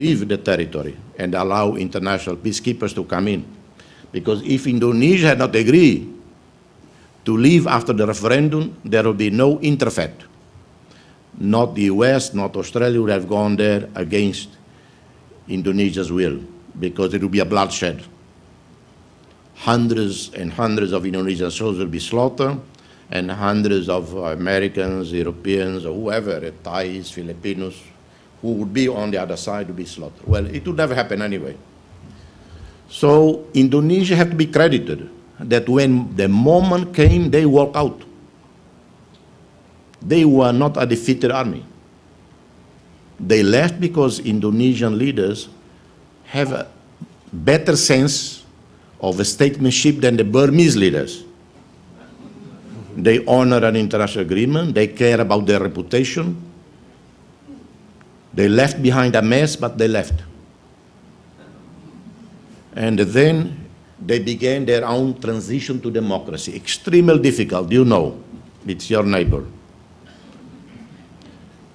leave the territory and allow international peacekeepers to come in. Because if Indonesia had not agreed to leave after the referendum, there would be no interfet. Not the US, not Australia would have gone there against Indonesia's will, because it would be a bloodshed. Hundreds and hundreds of Indonesian soldiers will be slaughtered, and hundreds of Americans, Europeans, or whoever, Thais, Filipinos, who would be on the other side would be slaughtered. Well, it would never happen anyway. So Indonesia had to be credited that when the moment came, they walked out. They were not a defeated army. They left because Indonesian leaders have a better sense of statesmanship than the Burmese leaders. They honor an international agreement. They care about their reputation. They left behind a mess, but they left. And then they began their own transition to democracy. Extremely difficult, you know. It's your neighbor.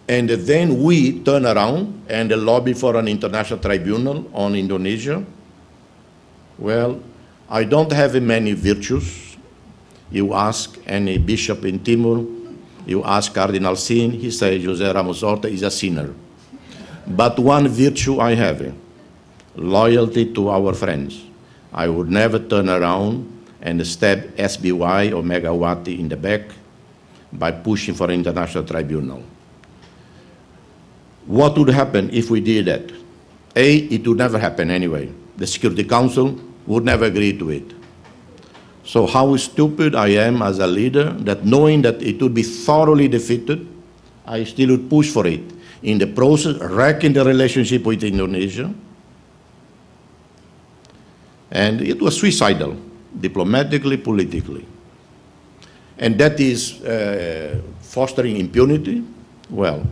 And then we turn around and lobby for an international tribunal on Indonesia. Well, I don't have many virtues. You ask any bishop in Timor, you ask Cardinal Sin, he says Jose Ramos-Horta is a sinner. But one virtue I have, loyalty to our friends. I would never turn around and stab SBY or Megawati in the back by pushing for an international tribunal. What would happen if we did that? A, it would never happen anyway. The Security Council would never agree to it. So how stupid I am as a leader that knowing that it would be thoroughly defeated, I still would push for it. In the process, wrecking the relationship with Indonesia. And it was suicidal, diplomatically, politically. And that is fostering impunity. Well,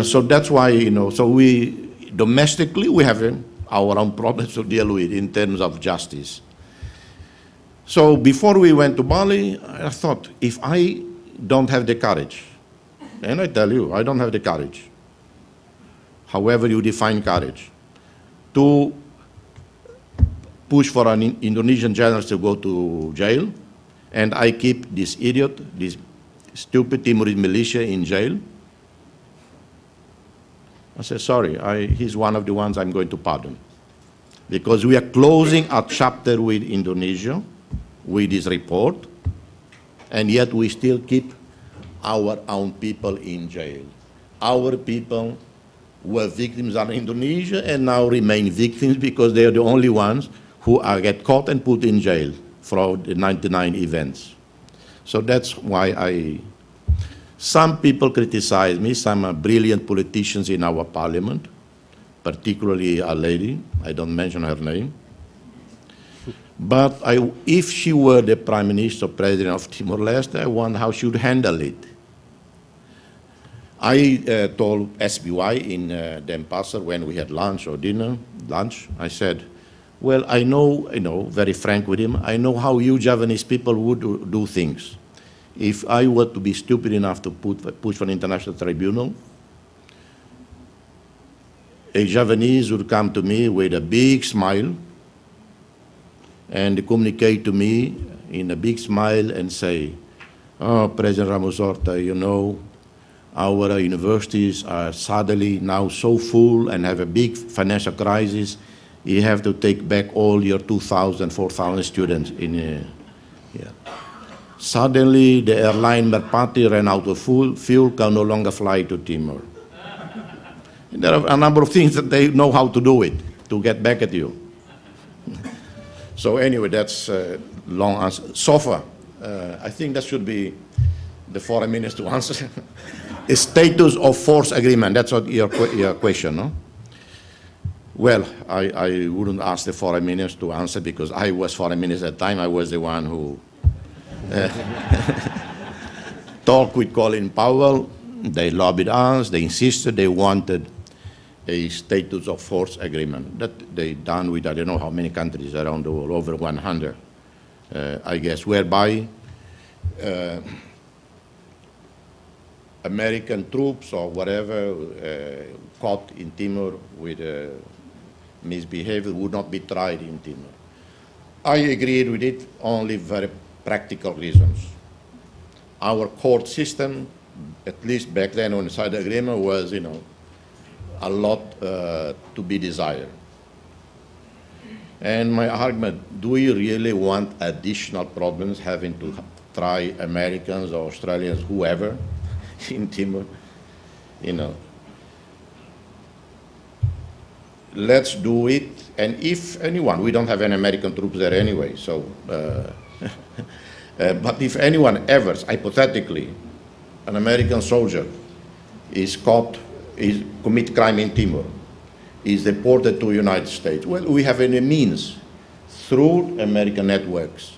so that's why, you know, so we, domestically, we have our own problems to deal with in terms of justice. So before we went to Bali, I thought, if I don't have the courage, and I tell you, I don't have the courage, however you define courage, to push for an Indonesian general to go to jail, and I keep this idiot, this stupid Timorese militia in jail, I said, sorry, he's one of the ones I'm going to pardon. Because we are closing a chapter with Indonesia, with this report, and yet we still keep our own people in jail. Our people were victims of Indonesia and now remain victims because they are the only ones who get caught and put in jail for the 99 events. So that's why some people criticize me, some brilliant politicians in our parliament, particularly a lady, I don't mention her name, but if she were the Prime Minister or President of Timor-Leste, I wonder how she would handle it. I told SBY in Denpasar when we had lunch or dinner, I said, well, I know, very frank with him, I know how you Javanese people would do things. If I were to be stupid enough to push for an international tribunal, a Javanese would come to me with a big smile and communicate to me in a big smile and say, oh, President Ramos-Horta, you know, our universities are suddenly now so full and have a big financial crisis. You have to take back all your 2,000, 4,000 students in here. Suddenly, the airline Merpati ran out of fuel, can no longer fly to Timor. And there are a number of things that they know how to do it, to get back at you. So anyway, that's a long answer. SOFA, I think that should be the foreign minister to answer. A status of force agreement, that's what your question, no? Well, I wouldn't ask the foreign minister to answer because I was foreign minister at the time. I was the one who talked with Colin Powell. They lobbied us, they insisted, they wanted a status of force agreement that they done with I don't know how many countries around the world, over 100, I guess, whereby American troops or whatever caught in Timor with misbehavior would not be tried in Timor. I agreed with it, only very practical reasons. Our court system, at least back then when we signed the agreement, was, a lot to be desired. And my argument, do we really want additional problems having to try Americans or Australians, whoever, in Timor? Let's do it. And if anyone, we don't have any American troops there anyway, so, but if anyone ever, hypothetically, an American soldier is caught, commit crime in Timor, is deported to the United States, well, we have any means through American networks,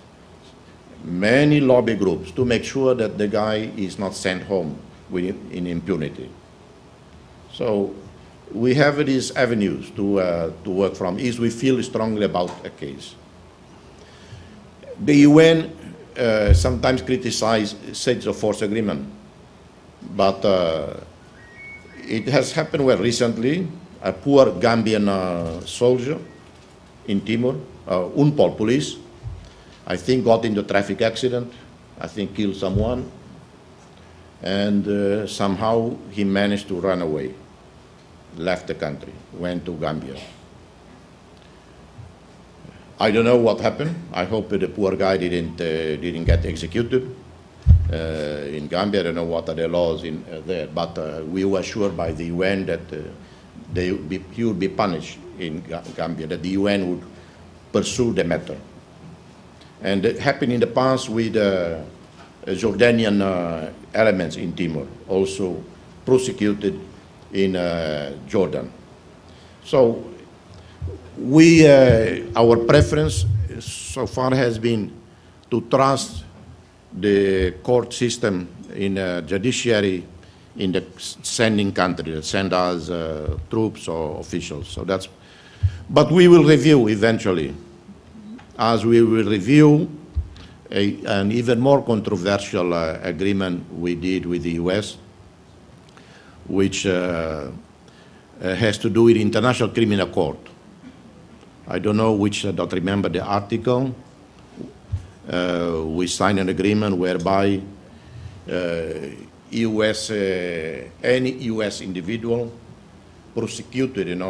many lobby groups, to make sure that the guy is not sent home in impunity. So we have these avenues to work from if we feel strongly about a case. The UN sometimes criticizes exchange of force agreement, but it has happened well recently. A poor Gambian soldier in Timor, UNPOL police, I think got into a traffic accident, I think killed someone, and somehow he managed to run away, left the country, went to Gambia. I don't know what happened. I hope the poor guy didn't get executed in Gambia. I don't know what are the laws in there, but we were assured by the UN that he would be punished in Gambia, that the UN would pursue the matter. And it happened in the past with Jordanian elements in Timor, also prosecuted in Jordan. So our preference so far has been to trust the court system in judiciary in the sending country that send us troops or officials. So but we will review eventually, as we will review an even more controversial agreement we did with the US, which has to do with the International Criminal Court. I don't know which, I don't remember the article. We signed an agreement whereby any US individual prosecuted,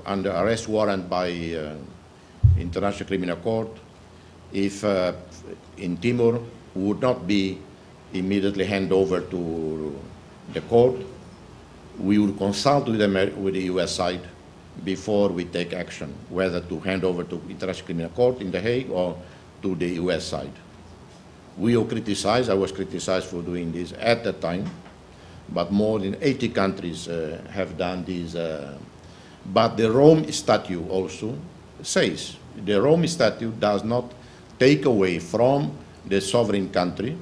under arrest warrant by International Criminal Court, if in Timor, would not be immediately handed over to the court. We will consult with the US side before we take action, whether to hand over to International Criminal Court in The Hague or to the US side. We were criticized, I was criticized for doing this at the time, but more than 80 countries have done this. But the Rome Statute also says, the Rome Statute does not take away from the sovereign country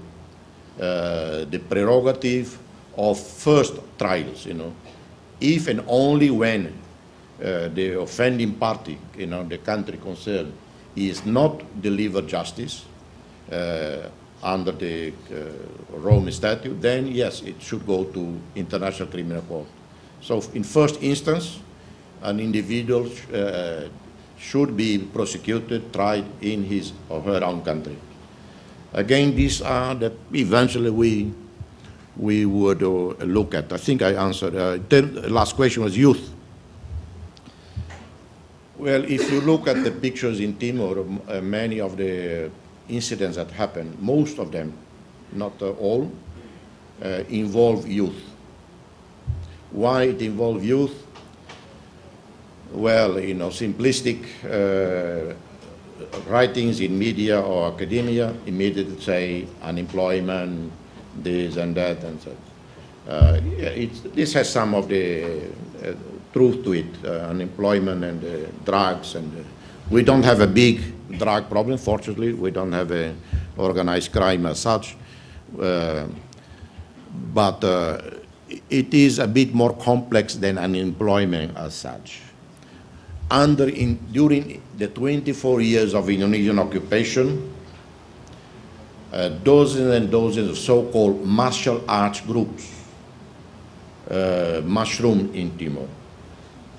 the prerogative of first trials, if and only when the offending party, the country concerned, is not delivered justice under the Rome Statute, then yes, it should go to International Criminal Court. So in first instance, an individual should be prosecuted, tried in his or her own country. Again, these are that eventually we would look at. I think I answered. The last question was youth. Well, if you look at the pictures in Timor, many of the incidents that happened, most of them, not all, involve youth. Why it involves youth? Well, simplistic writings in media or academia immediately say unemployment, this and that, and so. This has some of the truth to it, unemployment and drugs, and we don't have a big drug problem, fortunately. We don't have a organized crime as such, but it is a bit more complex than unemployment as such. During the 24 years of Indonesian occupation, dozens and dozens of so-called martial arts groups mushroom in Timor.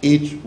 Each